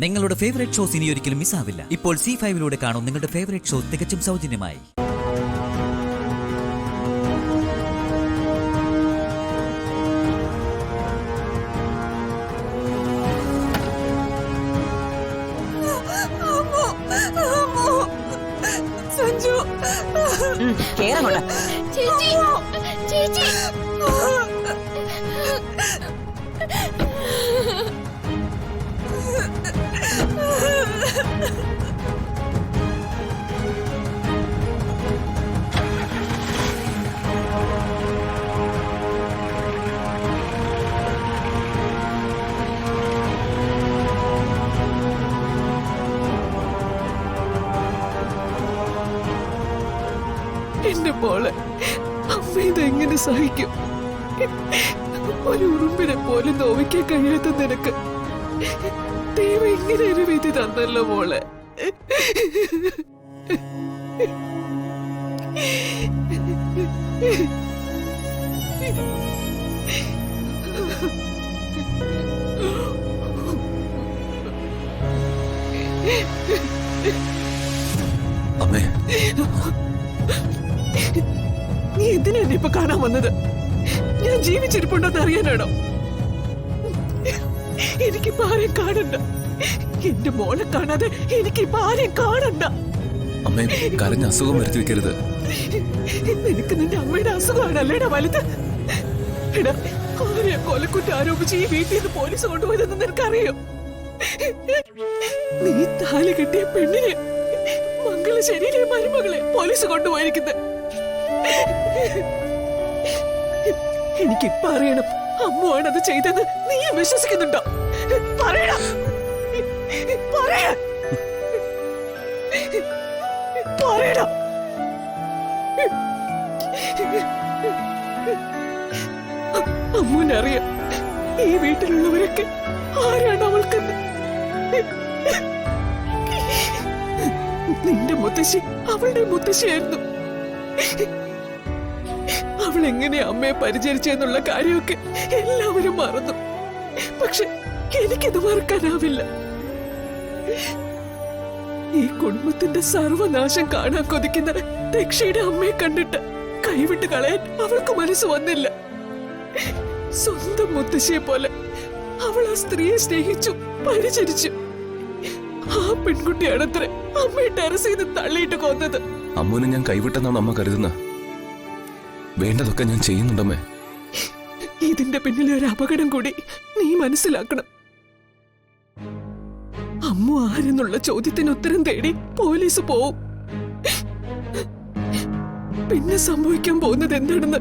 നിങ്ങളുടെ favourite shows ഇനി ഒരിക്കലും മിസ്സാവില്ല. ഇപ്പോൾ C5 കാണും നിങ്ങളുടെ ഫേവറേറ്റ് ഷോ തികച്ചും സൗജന്യമായി. സഞ്ജു ചേച്ചി ചേച്ചി എന്റെ മോളെ അമ്മ ഇതെങ്ങനെ സഹിക്കും? ഒരു ഉറുമ്പിനെ പോലും നോവിക്കാൻ കഴിയാത്ത നിനക്ക് ദൈവം ഇങ്ങനെ ഒരു വിധി തന്നല്ലോ മോളെ. അമ്മേ, നീ എന്തിനാ എന്നെ ഇപ്പൊ കാണാൻ വന്നത്? ഞാൻ ജീവിച്ചിരിപ്പുണ്ടോന്ന് അറിയാനാണോ? എനിക്കിപ്പോ ആരെയും കാണണ്ട. എന്റെ മോളെ കാണാതെ എനിക്കിപ്പോ ആരെയും കാണണ്ട. അമ്മേ, കരഞ്ഞ അസുഖം വരുത്തി വെക്കരുത്. നിനക്ക് നിന്റെ അമ്മയുടെ അസുഖമാണല്ലേടാ വലുത്. എടാ, ആരെയാ കൊലക്കുറ്റം ആരോപിച്ച് ഈ വീട്ടിൽ നിന്ന് പോലീസ് കൊണ്ടുപോയതെന്ന് നിനക്കറിയോ? നീ താലി കെട്ടിയ പെണ്ണിനെ, മംഗളശ്ശേരിയിലെ മരുമകളെ പോലീസ് കൊണ്ടുപോയിരിക്കുന്നത്. എനിക്കിപ്പോ അറിയണം, അമ്മുവാണ് അത് ചെയ്തെന്ന് നീ വിശ്വസിക്കുന്നുണ്ടോ? പറയണം, പറയണം. അമ്മൂനറിയാം ഈ വീട്ടിലുള്ളവരൊക്കെ ആരാണ് അവൾക്കെന്ന്. നിന്റെ മുത്തശ്ശി അവളുടെ മുത്തശ്ശിയായിരുന്നു. അവൾ എങ്ങനെയാ അമ്മയെ പരിചരിച്ചെന്നുള്ള കാര്യമൊക്കെ എല്ലാവരും മറന്നു. പക്ഷെ എനിക്കത് മറക്കാനാവില്ല. ഈ കുടുംബത്തിന്റെ സർവനാശം കാണാൻ കൊതിക്കുന്ന ദക്ഷയുടെ അമ്മയെ കണ്ടിട്ട് കൈവിട്ട് കളയാൻ അവൾക്ക് മനസ്സ് വന്നില്ല. സ്വന്തം മുത്തശ്ശിയെ പോലെ അവൾ ആ സ്ത്രീയെ സ്നേഹിച്ചു, പരിചരിച്ചു. ആ പെൺകുട്ടിയാണത്രേ അമ്മയെ ടെറസിൽ നിന്ന് തള്ളിയിട്ട് കൊന്നത്. അമ്മൂനെ ഞാൻ കൈവിട്ടെന്നാണ് അമ്മ കരുതുന്നത്. വേണ്ടതൊക്കെ ഞാൻ ചെയ്യുന്നുണ്ടമ്മേ. ഇതിന്റെ പിന്നിലെ ഒരു അപകടം കൂടി നീ മനസ്സിലാക്കണം. അമ്മു ആരെന്നുള്ള ചോദ്യത്തിന് ഉത്തരം തേടി പോലീസ് പോവും. പിന്നെ സംഭവിക്കാൻ പോകുന്നത് എന്താണെന്ന്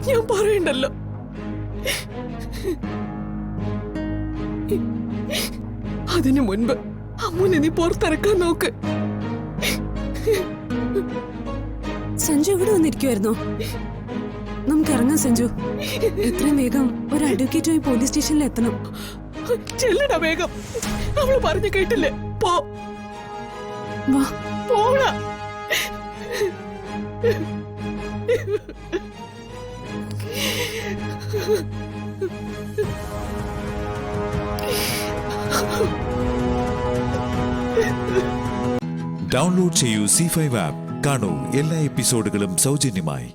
ഞാൻ പറയണ്ടല്ലോ. അതിനു മുൻപ് അമ്മുനെ നീ പുറത്തിറക്കാൻ നോക്ക്. സഞ്ജു ഇവിടെ വന്നിരിക്കുവായിരുന്നോ? നമുക്ക് ഇറങ്ങാം സഞ്ജു. എത്രയും വേഗം ഒരു അഡ്വക്കേറ്റുമായി പോലീസ് സ്റ്റേഷനിൽ എത്തണം. ചെല്ലടാ വേഗം. അവള് പറഞ്ഞു കേട്ടില്ലേ? പോ, വാ പോടാ. ഡൗൺലോഡ് ചെയ്യൂ C5 ആപ്പ്. കാണൂ എല്ലാ എപ്പിസോഡുകളും സൗജന്യമായി.